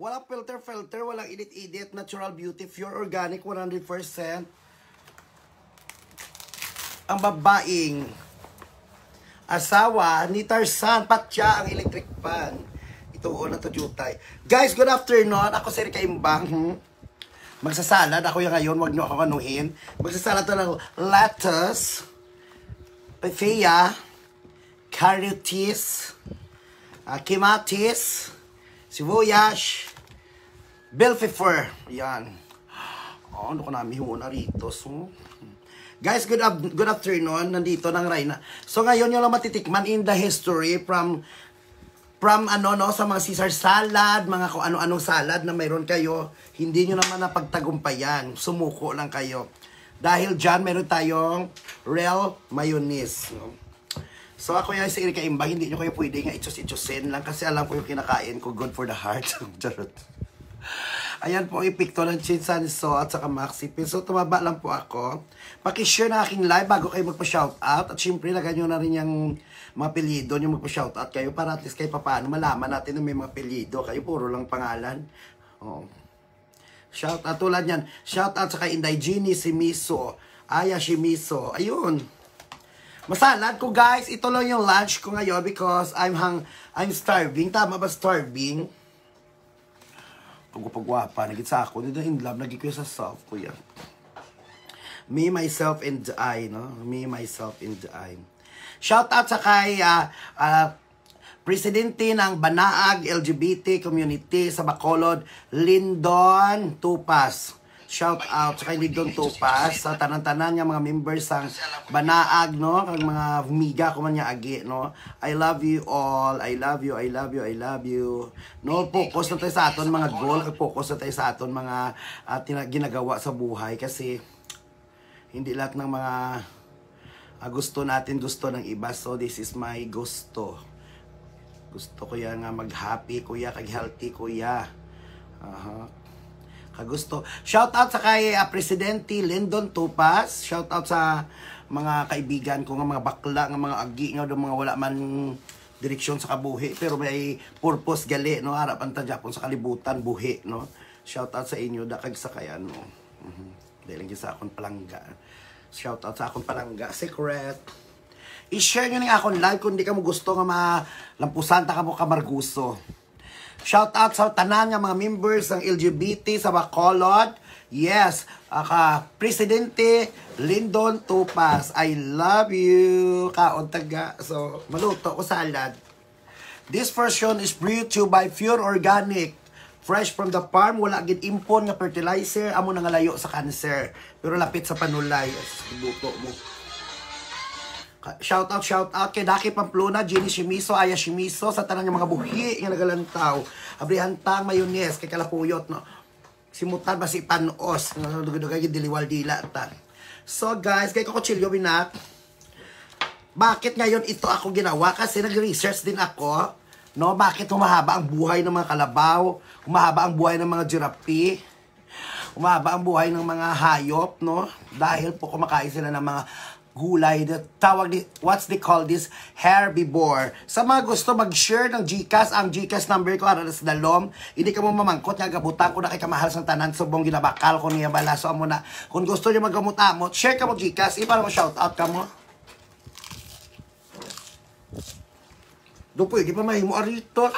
Walang filter, walang edit, natural beauty, pure organic, 100%. Ang babaeng asawa ni Tarzan, patya ang electric fan. Ito na to jutay. Guys, good afternoon. Ako si Rika Imbang. Magsasalad ako yung ngayon, wag nyo ako kanuhin. Magsasalad to ng lettuce, papaya, carrots, kamatis, sibuyas, bell pepper. Yan. Oh, ano ko namin huna rito. So, guys, good afternoon. Nandito ng Reyna. So, ngayon yung lang matitikman in the history from sa mga Caesar salad, mga kung ano-anong salad na mayroon kayo, hindi nyo naman napagtagumpayan. Sumuko lang kayo. Dahil dyan, meron tayong real mayonnaise. No? So, ako yung si Rika Imbang, hindi nyo kayo pwede nga itsus-itsusin lang kasi alam ko yung kinakain ko, good for the heart. Ayan po, ipikto ng Chinsanso at saka Maxipin. So, tumaba lang po ako. Pakishare na aking live bago kayo magpa-shoutout. At syempre, lagyan nyo na rin yung mga apelyido nyo magpa-shoutout kayo para at least kayo paano malaman natin na may mga apelyido. Kayo puro lang pangalan. Oh. Shoutout tulad yan. Shoutout sa kay Inday Gini, si Miso, Aya Shimiso. Ayun. Masalad ko guys. Ito lang yung lunch ko ngayon because I'm starving. Tama ba starving? Pagwapa, nagit sa ako, dito in love, nagit ko sa self ko yan. Me, myself, and I, no? Me, myself, and I. Shout out sa kay Presidente ng Banaag LGBT community sa Bacolod, Lindon Tupas. Shout out sa kay Lindon Tupas, sa tanan-tanan niya mga members ng Banaag, no? Kag mga miga ko man niya agi, no? I love you all. I love you, I love you, I love you. No, focus na tayo sa aton mga goal, focus na tayo sa aton mga ginagawa sa buhay kasi hindi lahat ng mga gusto natin gusto ng iba. So this is my gusto. Gusto ko yan nga mag-happy kuya, kag-healthy kuya. Kagusto. Shout out sa kay Presidente Lindon Tupas. Shout out sa mga kaibigan ko nga mga bakla, nga mga agi nga mga wala man direksyon sa kabuhi pero may purpose gali, no? Harapan ta Japon sa kalibutan buhi, no? Shout out sa inyo dakag sa kay ano. Dahil sa akon palangga. Shout out sa akon palangga. Secret. I-share nyo ng akon live kung di ka mo gusto nga malampusan ta ka mo kamarguso. Shout out sa tanan nga mga members ng LGBT sa Bacolod. Yes, Presidente Lindon Tupas. I love you. Kaon taga. So, maluto ko salad. This version is brought to you by Pure Organic. Fresh from the farm, wala gid impon nga fertilizer, amo nga layo sa cancer. Pero lapit sa panulay. Ibuto mo. Shout out kay Daki Pamplona, Jenny Shimiso, Aya Shimiso, sa tanang mga buhi nga nagalantaw. Abrihantang mayonnaise kay Kalapuyot, no. Simutan ba si Panos, dugay diliwal dila ta. So guys, kay Kokochilyo binak. Bakit ngayon ito ako ginawa? Kasi nag-research din ako, no, bakit humahaba ang buhay ng mga kalabaw, humahaba ang buhay ng mga giraffe, humahaba ang buhay ng mga hayop, no? Dahil po kumakain sila ng mga gulay, what's they call this? Herbivore. Sa mga gusto mag-share ng GCash, ang GCash number ko, aras dalom, hindi ka mo mamangkot, nga gabutan ko na kay kamahal sang tanan, subong ginabakal ko niya bala, so mo na, kung gusto niyo magamutamot, share ka mo GCash, para mo shoutout ka mo. Doon pwede pa mahimo arito.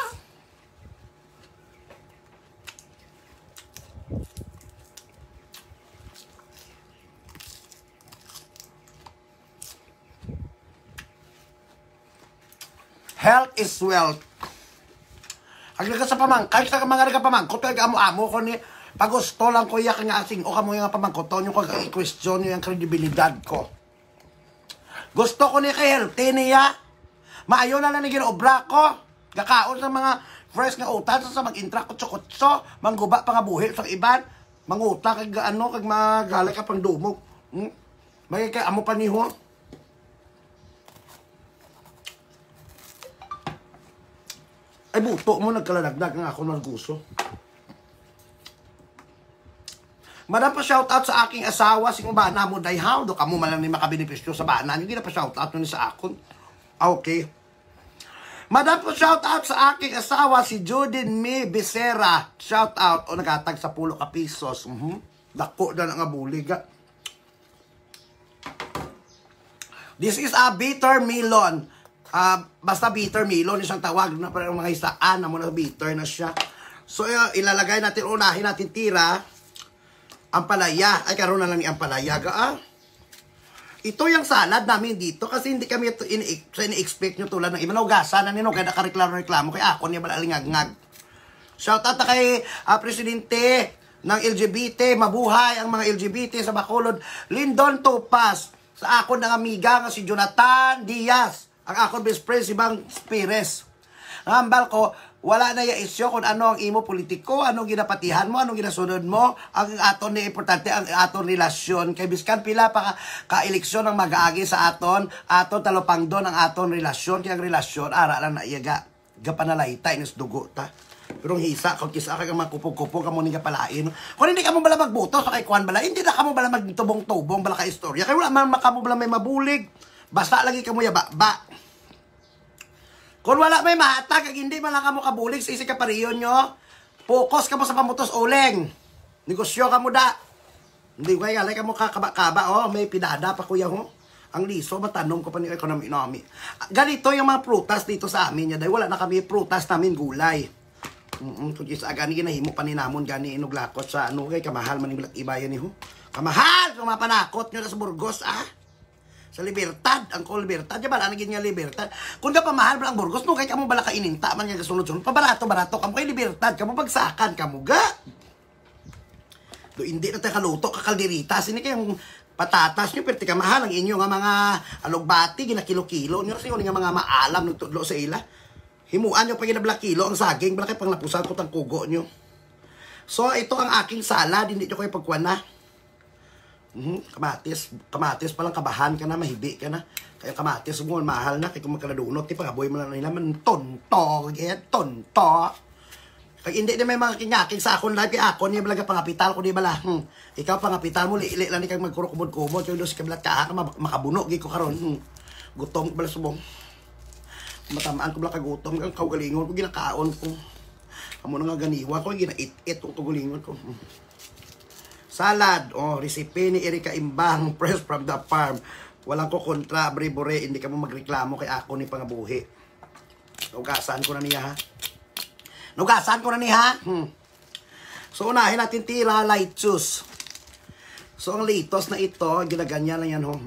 Health is wealth. Agli ka sa pamangkay, sa mga nga pamangkot, kaya amo-amo ko ni, pag gusto lang ko iya nga asing, o kamo yung pamangkot, nyo ko i-question nyo yung kredibilidad ko. Gusto ko ni kay healthy niya, maayo na lang ni ginaobra ko, gakaon sa mga fresh nga utan, sa mag-intra kutso-kutso, mangguba pa nga buhi sa iban, manguta, kag ano, kag magalay ka pang dumog. May kay amo pa niho. Ay, buto mo, nagkalalagdag nga ako ng gusto. Madam pa shoutout sa aking asawa, sing bana mo, dayhaw, do ka mo malang ni makabinipisyo sa bana, hindi na pa shoutout nun sa akon. Okay. Madam po, shout out sa aking asawa, si Judin Me Becerra. Shout out. O, nagatag sa 10 ka pesos. Dako na nga bulig. This is a bitter melon. Basta bitter melon, isang tawag na parang mga isaan na muna bitter na siya. So, ilalagay natin, unahin natin tira. Ampalaya. Ay, karoon na lang ni ampalaya. Ito yung salad namin dito kasi hindi kami ito ini-expect nyo tulad ng iba na ugasan na nino kaya nakareklamo kaya ako niya balingag-ngag. Shoutout na kay Presidente ng LGBT, mabuhay ang mga LGBT sa Bacolod, Lindon Topas, sa akon ng amiga nga si Jonathan Diaz, ang akon best friend si Bang Pires. Ngambal ko, wala na ya isyo kung ano ang imo politiko, anong ginapatihan mo, anong ginasunod mo, ang aton ni importante ang aton relasyon. Kay biskan pila pa ka-eleksyon ang mag-aagi sa aton talopang doon ang aton relasyon. Kaya ang relasyon, ara lang na iyaga, gapanalayta, inis dugo ta. Pero hisa, kung kisa ka makupog-kupog, kamo nga palain. Kung hindi ka mo bala magbuto sa kay Kuan bala, hindi na ka mo bala magtubong-tubong bala ka istorya. Kaya wala man makamo bala may mabulig, basta lagi ka mo yaba. Kung wala may mahatag, hindi man lang ka mo kabulig sa isi kapariyon nyo, focus ka mo sa pamutos uleng. Negosyo ka mo da. Hindi ko alay ka mo kakaba-kaba, may pinada pa kuya ho. Ang liso, matanong ko pa ni economy namin. Ganito yung mga prutas dito sa amin niya, dahil wala na kami prutas namin gulay. Kung isa gani ginahimo pa ni namon gani inuglakot sa ano kay kamahal man ibalat ibayan ni ho. Kamahal kung mapanakot nyo na sa Burgos sa Libertad, ang call Libertad, di ba naging niya Libertad. Kung ka pamahal ba ang Burgos, no kay kamo bala ka ininta man nga kasunod-sunod. Pabarato-barato kamo kay Libertad, kamo bagsakan kamo ga. Do hindi na tayo kaluto, kakalderita, sini kayong patatas nyo, pero tika mahal ang inyo nga mga alugbati, ginakilo-kilo nyo, kasi nga mga maalam ng tudlo sa ila. Himuan nyo pa ginabla kilo ang saging, bala kayo pang lapusan ko tang kugo nyo. So, ito ang aking salad, hindi nyo kayo pagkuhan na. Kamatis pa lang kabahan ka na, mahibi ka na. Kaya kamatis mo, mahal na, kaya kung magkaladunot, di pagaboy mo lang nila, man tonto, tonto. Kaya hindi na may mga kinyaking sa akon live, kaya akon niya balaga pangapital ko, di bala. Ikaw pangapital mo, liili lang ni kang magkurukubod-kubod, kaya doon si kablat ka, makabuno, gi ko karon. Gutom ko bala subong. Matamaan ko bala kagutom, ang kaugalingon ko, ginakaon ko. Amo na nga ganiwa ko, ginait-it ko kaugalingon ko. Salad, recipe ni Erika Imbang, fresh from the farm. Walang ko kontra, bre-bore, hindi ka mo magreklamo kay ako ni Pangabuhi. Nugasan ko na niya, ha? Nugasan ko na niya, ha? So, unahin natin tira, light juice. So, ang litos na ito, ginaganyan lang yan, ho.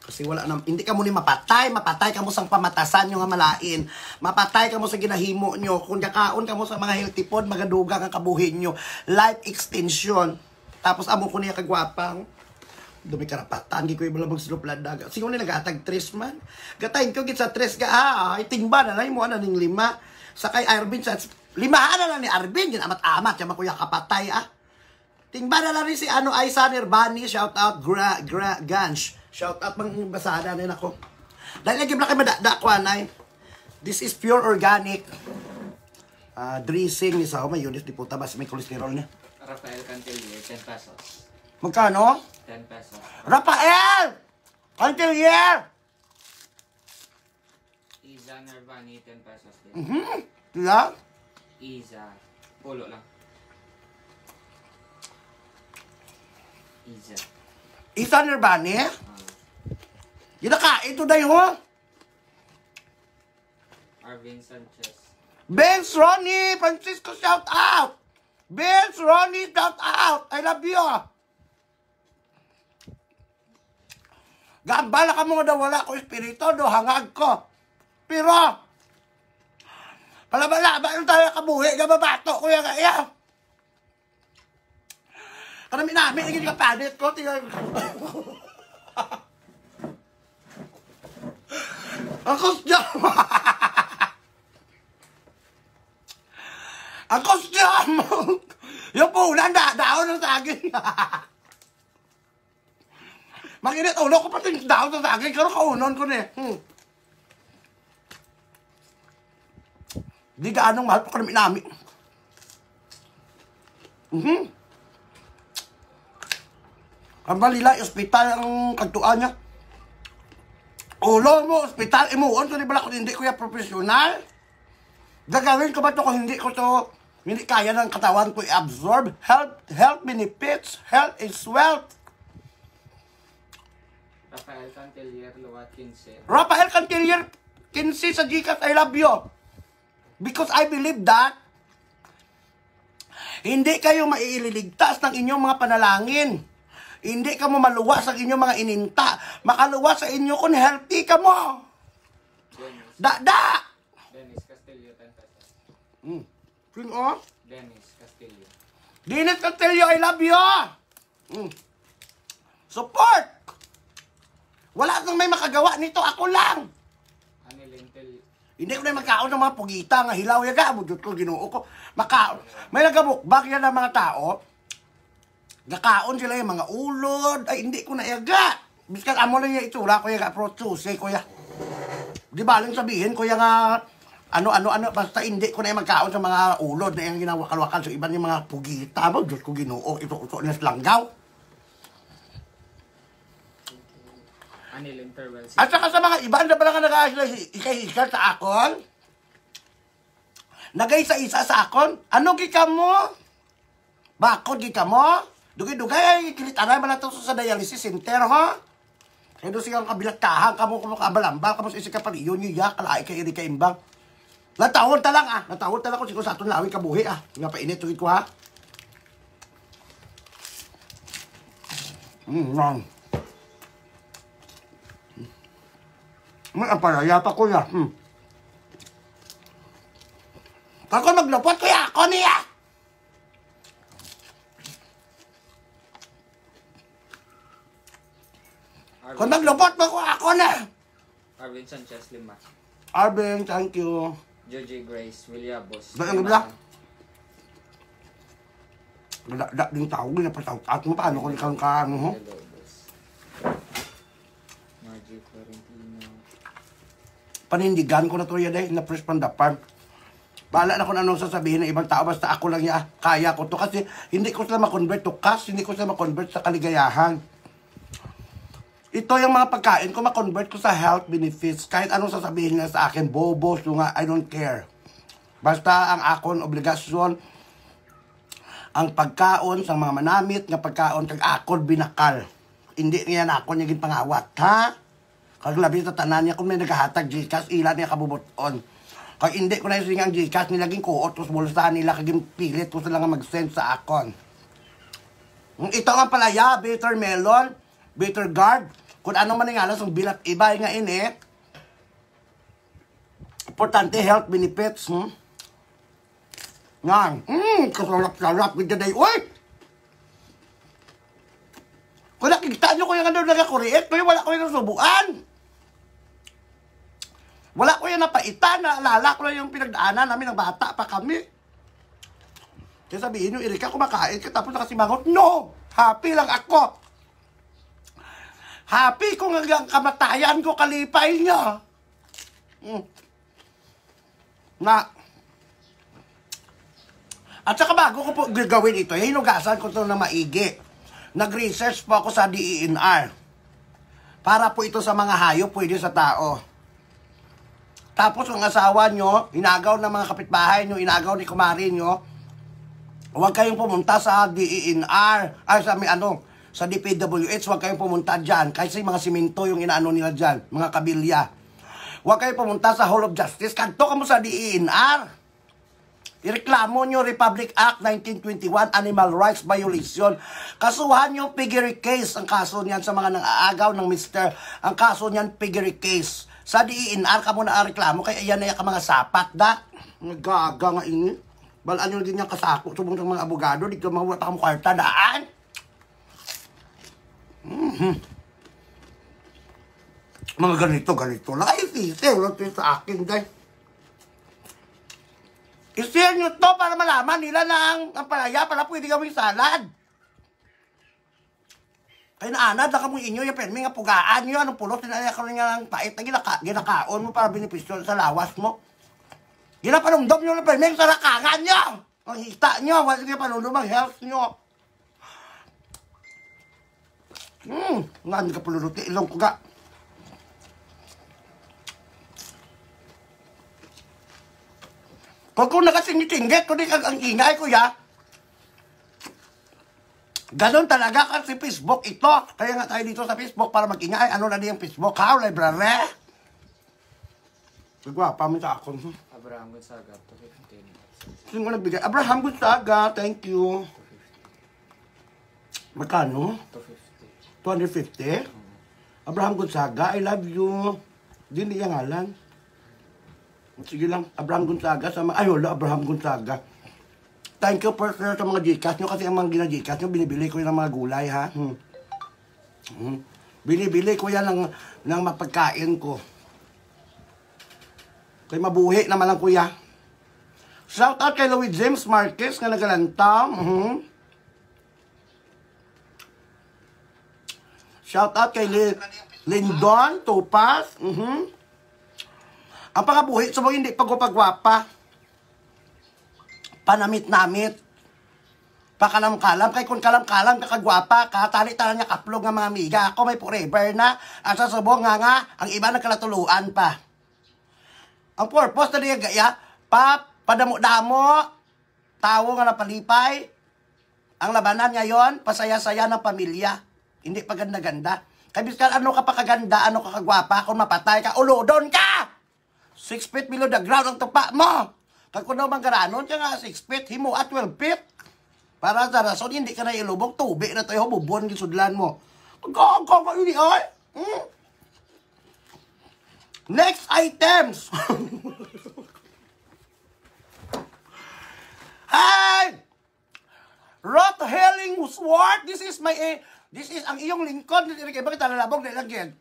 Kasi wala na, hindi ka mo ni mapatay ka mo sang pamatasan nyo nga malain. Mapatay ka mo sa ginahimo nyo. Kung nakaon ka mo sa mga healthy food, magaduga ang kabuhin nyo. Life extension. Tapos amo ko niya kagwapang. Dumi karapatan, di ko yung magsuluplan daga. Siguro ni nagatag 3 man. Gatayin ko git sa 3 ka, itingba na lang mo na ning 5. Sa kay Arvin, sa 5 na lang ni Arvin, ginamat-amat, yung makuya kapatay, Tingba na lang rin si Aisa Nirbani, shout out Gansh. Shout out mang basada na yun ako. Dahil lagi ba kayo madakda ko, anay? This is pure organic. Dressing ni Sao, may unit di puta, basta may cholesterol niya. Rafael Cantilier, 10 pesos. Magkano? 10 pesos. Rafael! Cantilier! Iza Nervani, 10 pesos din. Tila? Iza. Pulo lang. Iza. Isa Nirbani? Ginakain to dayo, ho? Arvin Sanchez. Benz Ronnie! Francisco, shout out! Benz Ronnie, shout out! I love you! Gambala ka mga daw wala ko espiritu, do hangag ko. Pero, palabala, yung tayo kabuhi, gababato ko yung kaya. Karami namin, naging kapanit ko, tingnan. Ang kostyum! Ang kostyum! Yung punan, daon ng saging. Makinit, ulo ko pati daon ng saging, pero kaunon ko na Di gaanong mahal pa karami namin. Ang balila, ospital ang kagtuan niya. Ulo mo, ospital, imuon ko, di ba kung hindi ko yung professional? Gagawin ko ba ito kung hindi ko to, hindi kaya ng katawan ko i-absorb? Health benefits, health is wealth. Rafael Cantilier, Luwat 15. Rafael Cantilier, 15 sa Gcash, I love you. Because I believe that, hindi kayo maiililigtas ng inyong mga panalangin. Hindi ka mo maluwas ang inyong mga ininta. Makaluwas sa inyo kung healthy ka mo. Da! Dennis Castillo, 10 pesos. Sino? Dennis Castillo. Dennis Castillo, I love you. Support. Wala kang may makagawa nito. Ako lang. Anilin Tel. Hindi ko na magkaon ng mga pugita nga hilaw yaga. Budot ko, ginoo ko. May nagamukbang yan ng mga tao. Nakaon sila yung mga ulod. Ay, hindi ko na yaga. Biskan amo lang yung itsura ko yaga. Protsuse ko ya. Di ba lang sabihin ko nga ano. Basta hindi ko na yung magkaon sa mga ulod na yung ginawakal-wakal sa iban yung mga pugita. Budot ko, ginoo. Ito na langgaw. Anilin Terwell. At saka sa mga iba, na pala ka nag-ikay-ikay sa akon? Nagay-isa-isa sa akon? Ano gika mo? Bakod gika mo? Dugay-dugay, kilitaray man nato sa dialysis center, ha? Kaya doon sigang kabilatahan, kamo kabalambal, kamo sa isi ka paliyon, niya, kalay ka iri ka imbang. Natawon ta lang, Natawon ta lang kung siguro sa aton lawin kabuhi, Nga painit, tugit ko, ha? May apalaya pa ko ya. Ako maglupot ko ya, ako niya! Kung maglupot mo ko, ako na! Arvin Sanchez, 5. Arvin, thank you. Joji Grace, Williabos. Ba't ang gabla? Gada din tao, ginapasawt mo, paano ko ikaw ka, ano ho? Margie Florentino. Panindigan ko na to yan na-press pandapan. Bahala na kung anong sasabihin ng ibang tao, basta ako lang kaya ko to. Kasi hindi ko sila makonvert to cash, hindi ko sila makonvert sa kaligayahan. Ito yung mga pagkain ko, makonvert ko sa health benefits. Kahit anong sasabihin nila sa akin, bobo, sunga, I don't care. Basta ang akon obligasyon, ang pagkaon sa mga manamit, nga pagkaon, kag akon binakal. Hindi niya na ako naging pangawat, ha? Kag labi sa tanan niya, kung may naghahatag Gcash, ilan niya kabubuton. Kag hindi ko na yung ang Gcash, nilaging kuot, tapos bulasahan nila, kaging pilit ko sila nga mag-send sa akon. Ito nga palaya, bitter melon, bitter gourd, kung ano man nga alas, ang bilat iba nga ini, importante health benefits, Nga, kasarap-sarap, ganda day, uy! Kung nakikita nyo ko yung ano nagakuriit, kung wala ko yung nasubuan. Wala ko yung napaitan, naalala ko lang yung pinagdaanan namin ng bata pa kami. Kaya sabihin nyo, Erika, kumakain ka tapos nakasimangot. No! Happy lang ako. Happy kung hanggang kamatayan ko kalipay niya. At saka bago ko po gagawin ito, hinugasan ko ito na maigi. Nag-research po ako sa DENR. Para po ito sa mga hayop, pwede sa tao. Tapos ang asawa nyo, inagaw ng mga kapitbahay nyo, inagaw ni kumari nyo, huwag kayong pumunta sa DENR, sa DPWH, huwag kayong pumunta dyan. Kasi mga simento yung inaano nila dyan, mga kabilya. Huwag kayong pumunta sa Hall of Justice, kanto ka mo sa DENR. Ireklamo nyo Republic Act 1921, Animal Rights Violation. Kasuhan nyo piggery case. Ang kaso niyan sa mga nang-aagaw ng mister. Ang kaso niyan piggery case. Sa DENR ka mo na reklamo, kaya yan na yung mga sapat da. Nagaga nga ini. Balaan nyo din yung kasako. Subong ng mga abogado, dito mahulat akong kwarta daan. Mga ganito lang. Ay, sisi, wala sa akin, guys. I-share nyo to para malaman nila na ang palaya pala pwede gawing salad. Kaya naanad na kamong inyo yung permi nga pugaan nyo. Anong pulot, tinaya ka rin nga ng pait na ginakaon mo para benepisyon sa lawas mo. Ginapanumdom nyo ng permi sa lakangan nyo. Ang hita nyo, wala nga panumdom ang health nyo. Nga, hindi ka pulunuti, ilong ko ga. Kung nakasingit-singgit, kung di kag ang ingay, kuya. Ganon talaga kasi Facebook ito. Kaya nga tayo dito sa Facebook para mag-ingay. Ano na din yung Facebook? How, library? Nagwapa mo sa akon. Abraham Gonzaga, 215. Sino mo nagbigay? Abraham Gonzaga, thank you. Magkano? 250. 250? Abraham Gonzaga, I love you. Hindi niya ngalan. Sige lang, Abraham Gonzaga. Ay, wala, Abraham Gonzaga. Thank you for sa mga Gcash nyo kasi ang mga gina-Gcash nyo, binibili ko yan ng mga gulay, ha? Binibili ko yan ng mapagkain ko. Kaya mabuhi naman lang, kuya. Shout out kay Louis James Marquez nga nagalantam. Shout out kay Lindon Topas. Ang pangabuhi, so hindi pagwapa. Panamit-namit. Pakalam-kalam. Kaya kung kalam-kalam, kakagwapa ka, tali-tala niya kaplog ng mga amiga. Ako may forever na. At sa subong nga, ang iba nagkalatuluan pa. Ang purpose na niya gaya, padamo-damo, tao nga napalipay. Ang labanan ngayon, pasaya-saya ng pamilya. Hindi pa ganda-ganda. Kaya biskan, ano ka pa kaganda, ano ka kagwapa, kung mapatay ka, ulodon ka! 6 feet below the ground ang tupa mo. Kaya kung naman garanon ka nga, 6 feet, himo at 12 feet. Para sa rason, hindi ka na ilubog, tubig na tayo, bubon, gisudlan mo. Kung hindi, ay! Next items! Hi! Roth-Helling Sword, this is ang iyong lingkod. Bakit talalabog na ilagyan?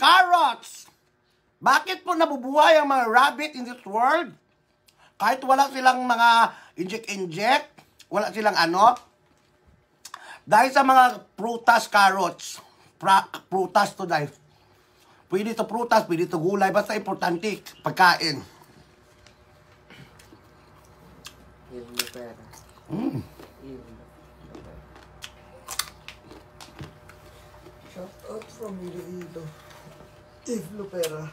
Carrots! Bakit po nabubuhay ang mga rabbit in this world? Kahit wala silang mga inject, wala silang ano. Dahil sa mga prutas, carrots. Prutas to dahil. Pwede to prutas, pwede to gulay. Basta importante, pagkain. Yves Lupera. Shout out from Iloilo. Yves Lupera.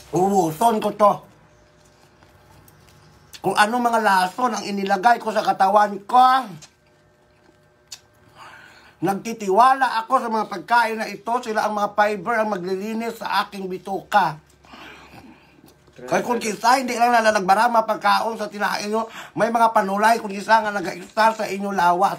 Ubuson ko to. Kung ano mga lason ang inilagay ko sa katawan ko. Nagtitiwala ako sa mga pagkain na ito. Sila ang mga fiber ang maglilinis sa aking bituka. Kaya kung kisa, hindi lang nagbarama pagkaon sa tinain nyo. May mga panulay kung kisa nga nag-istar sa inyo lawas.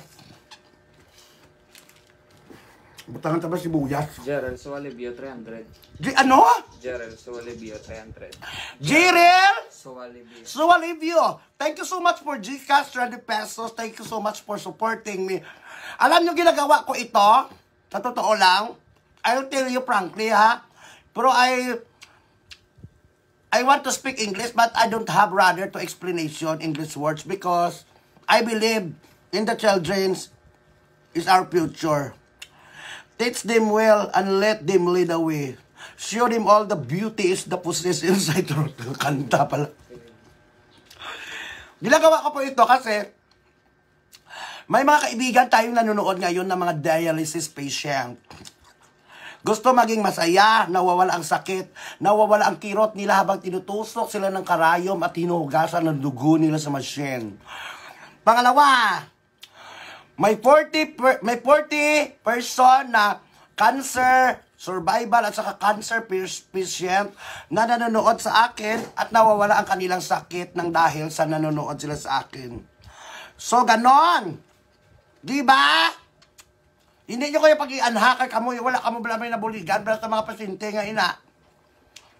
Butangan ta ba sibuyas? Gerald Sualibio, 300. Ano? Gerald Sualibio, 300. Jirel Sualibio. Sualibio. Thank you so much for Gcash, 20 pesos. Thank you so much for supporting me. Alam nyo, ginagawa ko ito. Sa totoo lang. I'll tell you frankly, ha. Pero I want to speak English, but I don't have rather to explanation English words because I believe in the children's is our future. Teach them well and let them lead the way. Show them all the beauty is the possess inside. Kanta pala. Ginagawa ko po ito kasi may mga kaibigan tayong nanonood ngayon ng mga dialysis patient. Gusto maging masaya, nawawala ang sakit, nawawala ang kirot nila habang tinutusok sila ng karayom at hinuhugasan ng dugo nila sa machine. Pangalawa, may 40 person na cancer survival at saka cancer patient na nanonood sa akin at nawawala ang kanilang sakit ng dahil sa nanonood sila sa akin. So, ganon. Diba? Hindi nyo kayo pag-ianhakar kamo, wala kamo bala may nabuligan para sa mga pasyente nga ina.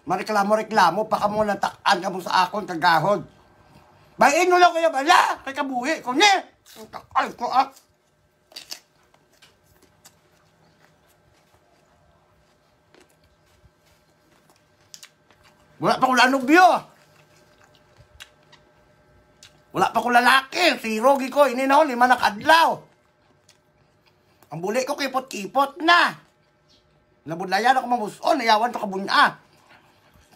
Mareklamo-reklamo pa kamo nataan kamo sa akong kagahod. Bayin nyo lang kayo bala, kay kabuhi ko ni. Ay ko ah. Wala pa ko lanubyo. Wala pa ko lalaki. Si Rogi ko, ininaw, 5 na kadlaw. Ang buli ko kipot-kipot na. Nabudlayan ako mamuson, nayawan to kabuna.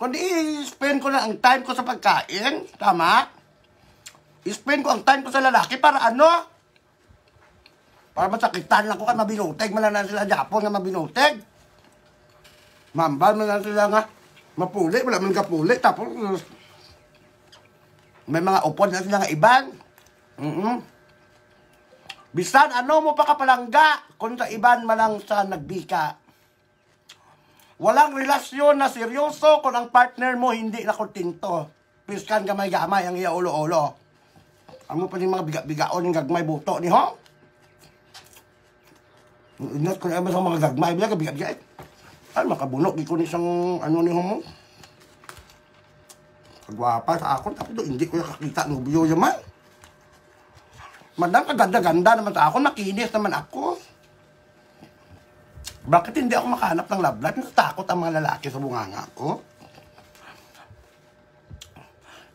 Kundi i-spend ko na ang time ko sa pagkain, tama? I-spend ko ang time ko sa lalaki para ano? Para masakitan lang ko ka mabinuteg. Malanan sila Japon nga mabinuteg. Mambal man lang sila nga. Mapuli, wala man kapuli. Tapos, may mga upod na sila nga iban. Bisan, ano mo pa kapalangga kung sa iban malang sa nagbika. Walang relasyon na seryoso kung ang partner mo hindi na kontento. Piskan gamay-gamay ang iya ulo-ulo. Ang mo pa yung mga biga-bigaon yung gagmay buto ni ho. Ingat ko na sa mga gagmay biga biga-biga. Ay, makabunok, di ko ni isang ano ni ho mo. Kagwapa sa akon, tapos doon, hindi ko nakakita ng biyo yaman. Madam, kaganda-ganda naman sa akon, makinis naman ako. Bakit hindi ako makahanap ng love life? Natatakot ang mga lalaki sa bunganga ko.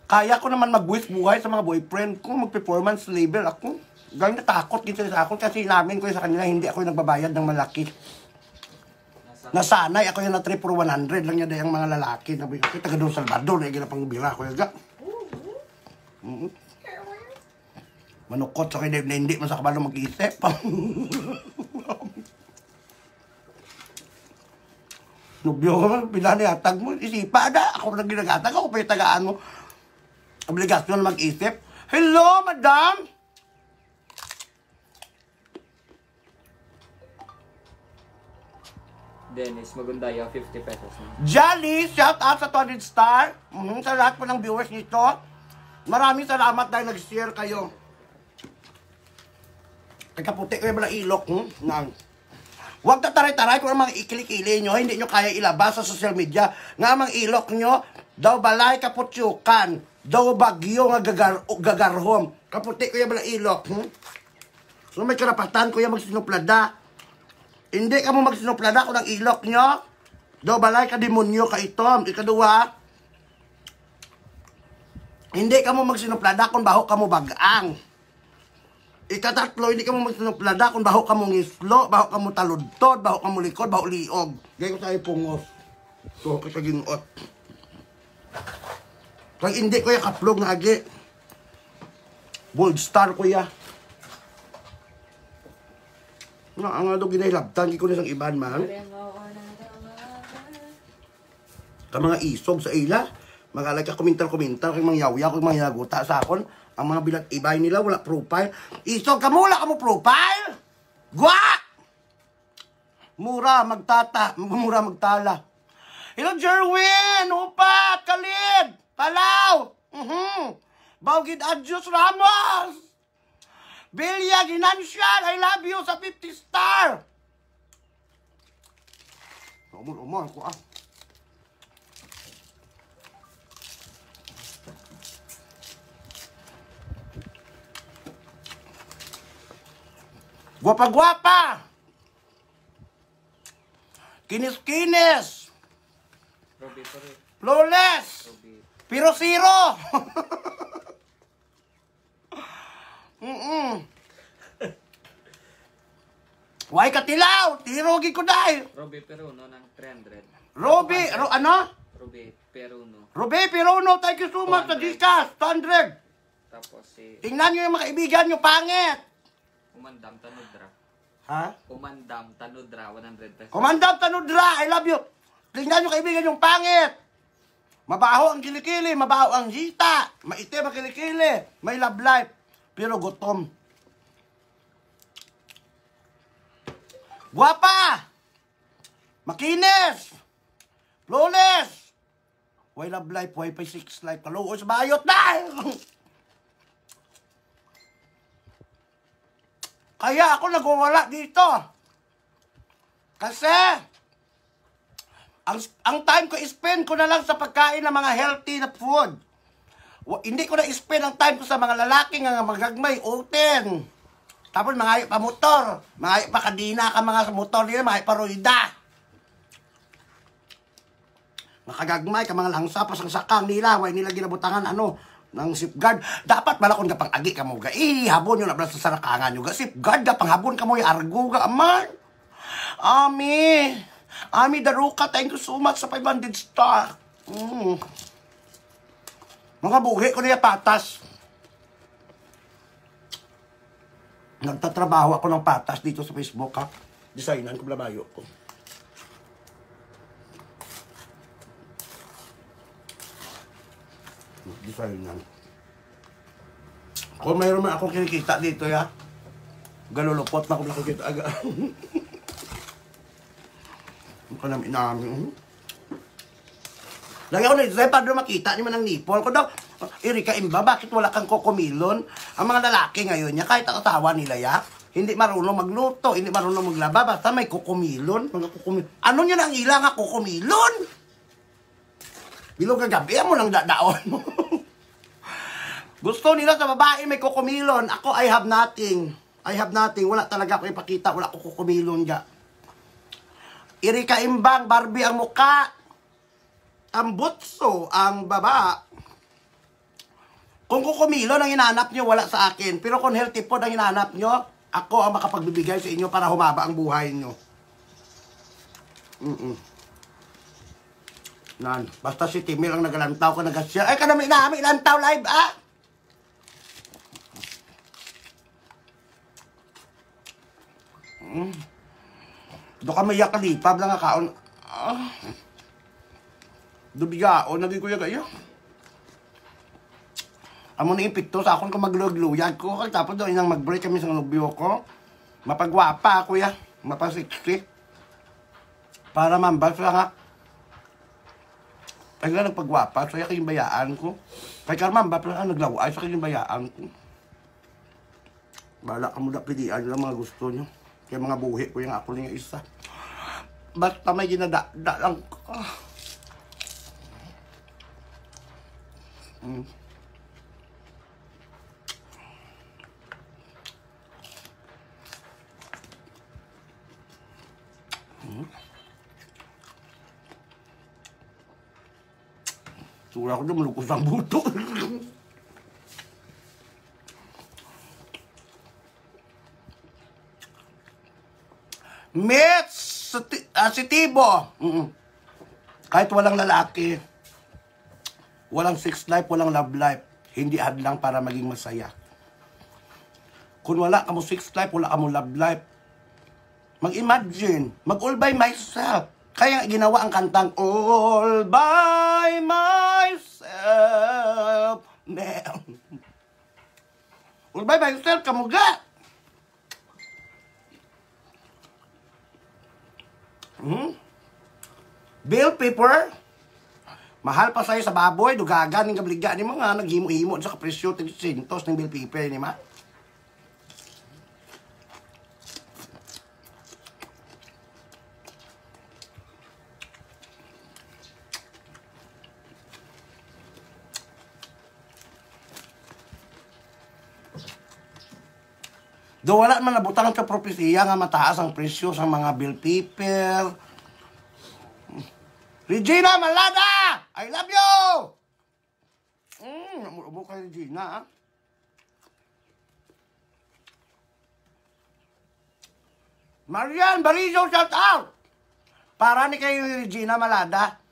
Kaya ko naman mag-wish buhay sa mga boyfriend ko, mag-performance label ako. Gawin natakot dito sa akon kasi namin ko sa kanila, hindi ako yung nagbabayad ng malaki. Nasanay ako yung na-trip for 100 lang niya dahil ang mga lalaki. Taga doon Salvador, na yung pang bira ko yaga. Manukot sa kayo na hindi man sa kabalo mag-isip. Nubyo ka man, pinanihatag mo, isipa na. Ako na ginagatag, ako pa yung tagaan mo. Obligasyon mag-isip. Hello, madam! Dennis Magundaya, 50 pesos na. Jolly, shout out sa 200 star. Sa lahat po ng viewers nito. Maraming salamat dahil nag-share kayo. Kaputi ko yung mga ilok. Huwag tataray-taray kung ang mga ikili-kili nyo, hindi nyo kaya ilabas sa social media. Nga ang mga ilok nyo, daw balay kaputyukan, daw bagyo nga gagarhom. Kaputi ko yung mga ilok. So may karapatan ko yung magsinuplada. Hindi ka mo magsinuplada kung ang ilok nyo. Daw balay ka demonyo ka itom. Ikaduwa, hindi ka mo magsinuplada kung baho ka mo bagang. Ikatatlo, hindi ka mo magsinuplada kung baho ka mo ngislo, baho ka mo taludtod, baho ka mo likod, baho liog. Gaya ko tayo pungos. So, kita ginot. Kaya hindi ko yung kaplog na agi. Bold star ko ya. Ang ano ginahilabtan, hindi ko na isang iban man. Ka mga isog sa ila, mga like komentar-komentar, kay mga yaw-yaw, kay mga yaguta sa akon, ang mga bilat ibay nila, wala profile. Isog ka mula ka mo profile? Gwa! Mura magtala. Hello, Jerwin! Upat! Khalid! Palaw! Baugid Adjus Ramos! Bilya Ginansyal, I love you sa 50 star! Umar ko ah. Gwapa-gwapa! Kinis-kinis! Robbie, sorry. Flawless! Robbie. Pero zero! Why katilaw? Tirogi ko dahil. Robbie Peruno ng 300. Ano? Robbie Peruno. Robbie Peruno, thank you so much sa Gcash, 100. Tapos si Tingnan nyo yung mga kaibigan nyo, pangit. Umandam Tanudra. Ha? Umandam Tanudra, 100 pesos. Komandant Tanudra, I love you. Tingnan nyo kaibigan yung pangit. Mabaho ang kilikili, mabaho ang hita. Maitim ang kilikili, may love life. Pero gutom. Guwapa! Makinis! Flawless! Why love life, why pa 6 life, kaluos, bayot na! Kaya ako nagwawala dito. Kasi, ang time ko spend ko na lang sa pagkain ng mga healthy na food. Hindi ko na spend ang time ko sa mga lalaki nga magagmay, oten. Tapos mga pa motor, mga pa kadina ka mga motor nila, mga pa ruida. Nakagagmay ka mga langsa pa sang sakang nila, way nila ginabutangan ng safeguard. Dapat balakon ka pang agi ka mo ga. Habon yung nablas sa sarakangan yung ga. Safeguard ka pang habon ka mo yung argo ga aman. Ami Daruka, thank you so much sa 500 star. Mga buhi ko niya patas. Nagtatrabaho ako ng patas dito sa Facebook, ha? Designan ko blabayo ko. Design yan. Kung mayroon man akong kinikita dito, ya. Galulupot na akong nakikita aga. Ang kanam inamin. Lagi ako na-design para doon makita ni man ang nipol. Kung daw, Erika Imba, bakit wala kang kokomilon? Ang mga lalaki ngayon niya, kahit ang asawa nila, ya, hindi marunong magluto, hindi marunong maglaba, basta may kokomilon. Mga kokomilon. Ano niya ang ilang nga kokomilon? Bilog kagabi, mo lang dadaon mo. Gusto nila sa babae may kokomilon. Ako, I have nothing. I have nothing. Wala talaga ako ipakita. Wala ko kokomilon ga. Erika Imbang, Barbie ang muka. Ang butso, ang baba. Kung kokomilon ang hinanap nyo, wala sa akin. Pero kung healthy food ang hinanap nyo, ako ang makapagbibigay sa inyo para humaba ang buhay nyo. Nan, basta si Timmy lang nagalantaw ko nagasya. Ay, kanami namin lantaw live, ah! Do ka mayak kalipab lang akaon. Dubigaon, naging kuya kayo. Amo na impikto sa akon kung maglug-luyag ko. Tapos doon inang mag-break kami sa nubyo ko. Mapagwapa, kuya. Mapa-60. Para mambas lang ha. Ay nga nagpagwapa, so kayong bayaan ko. Kay Karmamba, pero naglaway sa kayong bayaan ko. Bala ka mo na pilihan lang mga gusto nyo. Kaya mga buhi ko yung ako niya isa. Basta may ginada lang. Sura ko na malukos ang buto. Mitch! Si Tibo! Kahit walang lalaki, walang sex life, walang love life, hindi hadlang para maging masaya. Kung wala ka mo sex life, wala ka mo love life, mag-imagine, mag-all by myself. Kaya ginawa ang kantang All by myself. All by myself, kamuga. Bill paper. Mahal pa sa'yo sa baboy, dugagan, ng gabliga ni mga naghimo-himo sa kapresyo, tintos ng bill paper ni ma. Do wala man nabutang sa propesiya nga mataas ang presyo sa mga bill paper. Regina Malada! I love you! Namurubo kay Regina, ah. Marian Barizo, shout out! Para ni kayo Regina Malada.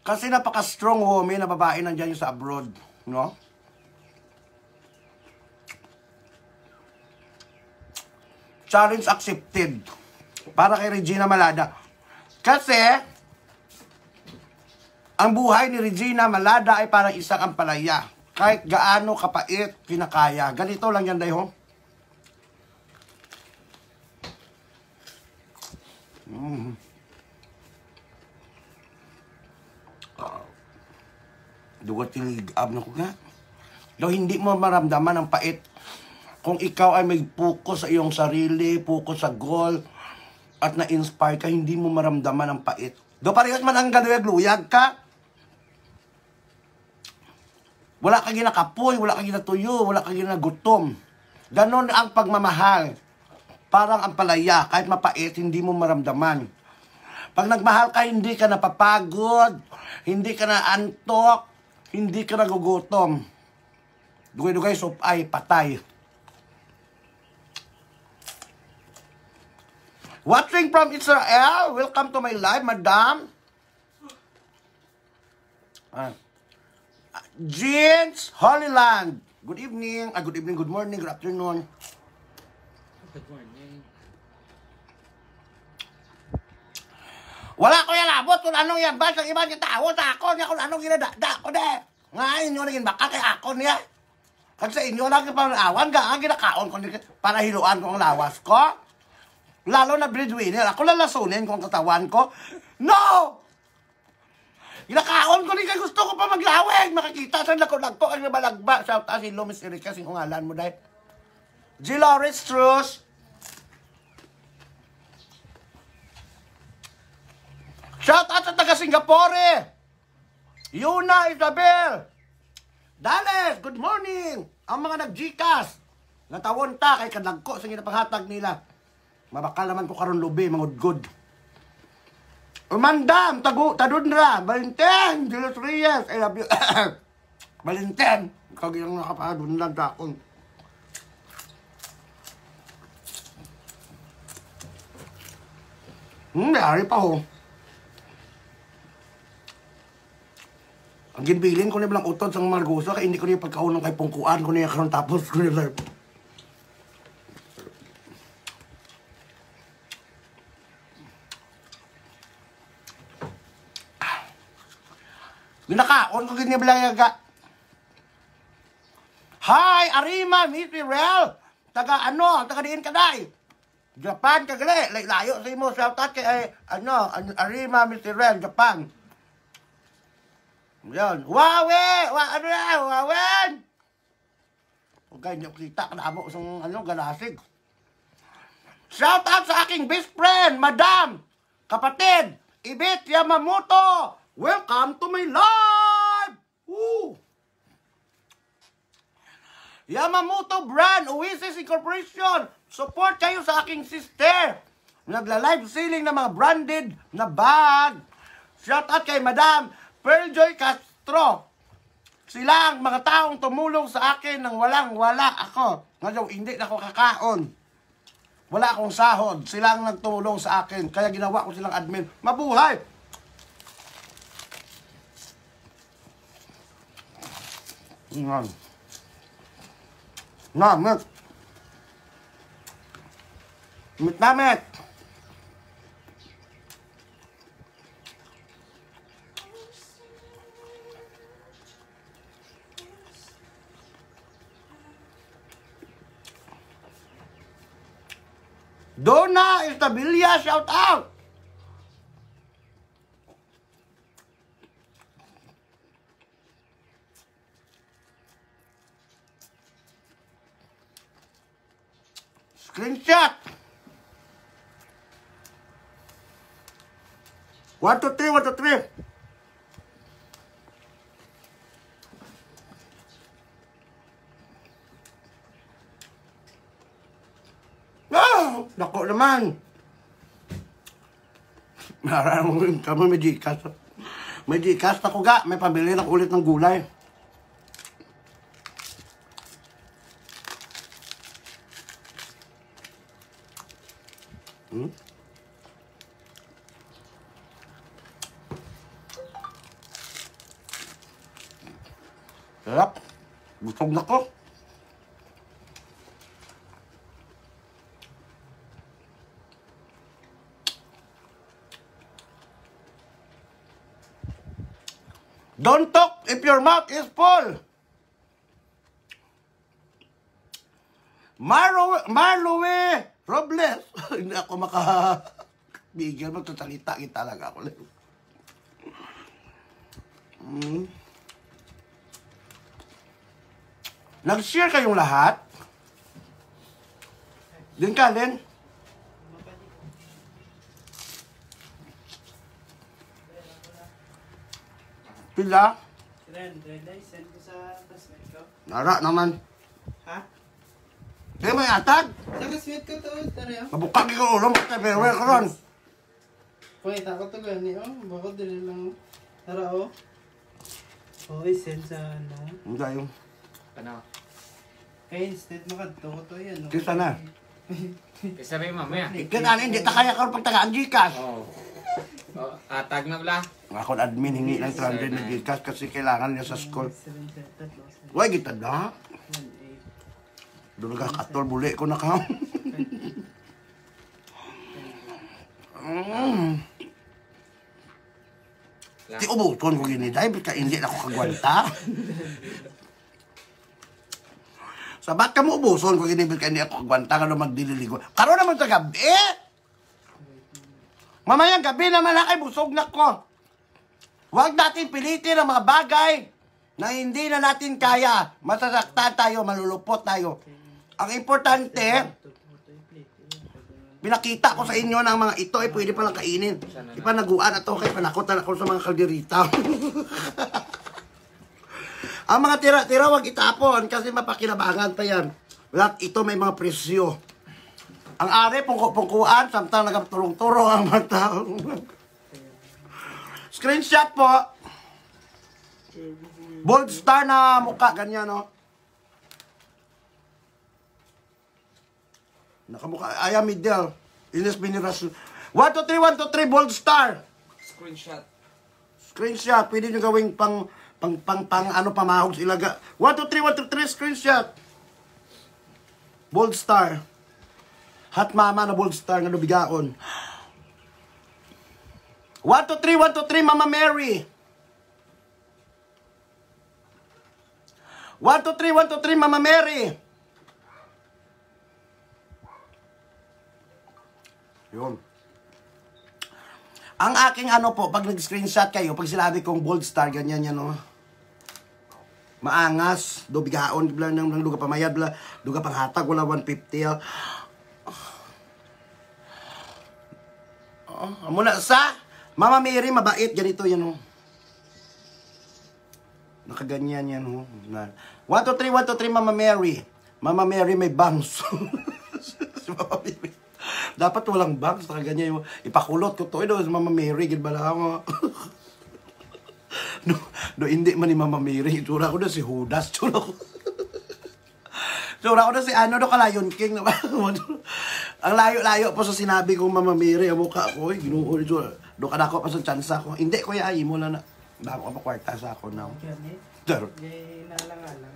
Kasi napaka-strong woman na babae nandiyan yung sa abroad, no? Challenge accepted. Para kay Regina Malada. Kasi, ang buhay ni Regina Malada ay parang isang ampalaya. Kahit gaano kapait, kinakaya. Ganito lang yan, dayho. Dugot tiligab na ko nga. Daw hindi mo maramdaman ang pait kung ikaw ay may focus sa iyong sarili, focus sa goal, at na-inspire ka, hindi mo maramdaman ang pait. Do parehas man ang galuyag-luyag ka. Wala ka ginakapoy, wala ka ginatuyo, wala ka ginagutom. Ganon ang pagmamahal. Parang ang palaya, kahit mapait, hindi mo maramdaman. Pag nagmahal ka, hindi ka napapagod, hindi ka naantok, hindi ka nagugutom. Dugay-dugay, supay, patay. Watching from Israel, welcome to my live, madam. Jeans Holyland, good evening, good morning, good afternoon. Good morning. Wala ko yan abot kung anong yan ba sa ibang tao sa ako niya kung anong ginadada ko de. Nga inyo naging baka kay ako niya. Kasi inyo lang yung pang-awan ka, ang ginakaon ko para hiluan ko ang lawas ko. Lalo na breadwinner, ako lalasunin ko ang katawan ko. No! Ginakaon ko ni kay gusto ko pa maglawig. Makikita sa lako-lako ang nabalagba. Shout out si Lumis Erika, sing ngalan mo dahil. G. Lawrence Trus. Shout out sa taga Singapore. Yuna Isabel. Dallas, good morning. Ang mga nag-Gcash. Natawon ta kay kadagko sa ginapanghatag nila. Mabakal naman ko karon lubi, mangudgod. Umandam, tadunra, Valentin, Julius Reyes, I love you. Valentin, kagiyang nakapadunlan sa akong. Dari pa ho. Ang ginbilin ko niya bilang utod sa Margoso, kaya hindi ko niya pagkaunang kay pungkuan ko niya karon tapos ko niya live. Ginakaon ko ganyan bilang yaga. Hi, Arima, Miss Pirel. Taga diin kaday. Japan kagali, layo sa imo shout out kay Arima, Miss Pirel, Japan. Yan. Wawen! Okay, niyo kita ka na mo sa galasig. Shout out sa aking best friend, Madam, kapatid, Ibit Yamamoto. Welcome to my live! Woo! Yamamoto Brand, Oasis Incorporation. Support kayo sa aking sister. Nagla-live selling ng mga branded na bag. Shout out kay Madam Pearljoy Castro. Sila ang mga taong tumulong sa akin nang walang-wala ako. Ngayon, hindi na ako kakaon. Wala akong sahod. Sila ang nagtumulong sa akin. Kaya ginawa ko silang admin. Mabuhay! Ngayon. Namit. Namit. Donna Estabilia, shout out! Screenshot! 1, 2, 3, 1, 2, 3. Nako naman. Marami kami may Gcash. May Gcash na ko ga. May pambili na ulit ng gulay. Sarap. Busog na ko. Don't talk if your mouth is full. Marlowe Robles. Hindi ako makabigyan. Magtatalita kita lang ako. Nag-share kayong lahat? Din ka, Len? Pila? Ren, send ko sa classmate ko. Nara naman. Ha? Di may atag? Sa classmate ko to, tara. Mabukag ko ulo mo kay pero karon. Pakita ko to gani, bakit dili lang. Tara, Okay, send sa ano. Hindi yung. Ano? Kaya instead makadto ko to yan. Kisa na. Kasi rin mamaya. Kita hindi ta kaya karon pagtagaan Gcash. Oh. Atag na bala. Ako admin hingi ng 300 na Gcash kasi kailangan niya sa school. Why kita na? Doon ka katol buli ko na ka. La. Di ubuton ko gini, dahil ka hindi na ako kagwanta. Sabat ka mo ubuson ko gini, ka hindi ako kagwanta, ka na magdililigo. Karoon naman sa gabi! Mamayang gabi naman na kay busog na ko. Huwag natin pilitin ang mga bagay na hindi na natin kaya. Masasaktan tayo, malulupot tayo. Ang importante, pinakita ko sa inyo ng mga ito ay pwede palang kainin. Ipanaguan na to kay panakotan ako sa mga kalderita. Ang mga tira-tira wag itapon kasi mapakinabangan pa yan. Lahat ito may mga presyo. Ang ari, pungkuan, samtang nagtulong-tulong ang mga tao. Screenshot po. Bold star na mukha, ganyan, no? Nakamukha, I am Midel. Ines Biniras. 1, 2, 3, 1, 2, 3, bold star. Screenshot. Screenshot, pwede nyo gawing ano, pamahog sila. 1, 2, 3, 1, 2, 3, screenshot. Bold star. Hot mama na bold star nga nubigaon. 1, 2, 3, 1, 2, 3, Mama Mary. 1, 2, 3, 1, 2, 3, Mama Mary. Yun. Ang aking ano po, pag nag-screenshot kayo, pag sinabi kong bold star, ganyan yan, no? Maangas, do bigaon, bla nang duga pamayad, bla duga panghatag, wala 150. Muna sa Mama Mary, mabait, ganito yan, oh. Nakaganyan yan, oh. 1, 2, 3, 1, 2, 3, Mama Mary. Mama Mary may bangs. Si Mama Mary. Dapat walang bangs, nakaganyan yung ipakulot ko to, Mama Mary, gilbala mo. No, hindi man ni Mama Mary. Itsura ko na si Judas. Itsura ko na si ano, do Lion King. Ang layo-layo po sa sinabi kong Mama Mary. Ang mukha ko, ginuo. Do ka na ako pa sa tsansa ko. Hindi, kuya, ay mo lang na. Dako ka pa kwarta sa ako now. Dar. Nalang-alang.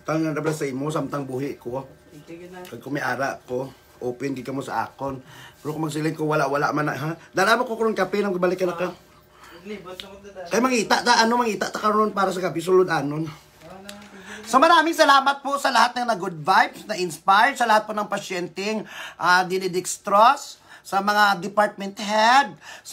Tangan na ba sa imo, samtang buhi ko. Itigil na. Kag kung may ara ko, open di ka mo sa akon. Pero kung magsilid ko, wala man na, ha? Dala mo ko kurong kape, nang balik ka na ka. Libot na ko dada. Kaya mangita ta karon para sa kape, sulod anon. So maraming salamat po sa lahat ng good vibes, na inspired, sa lahat po ng pasyenteng dinidextrose, sa mga department head, sa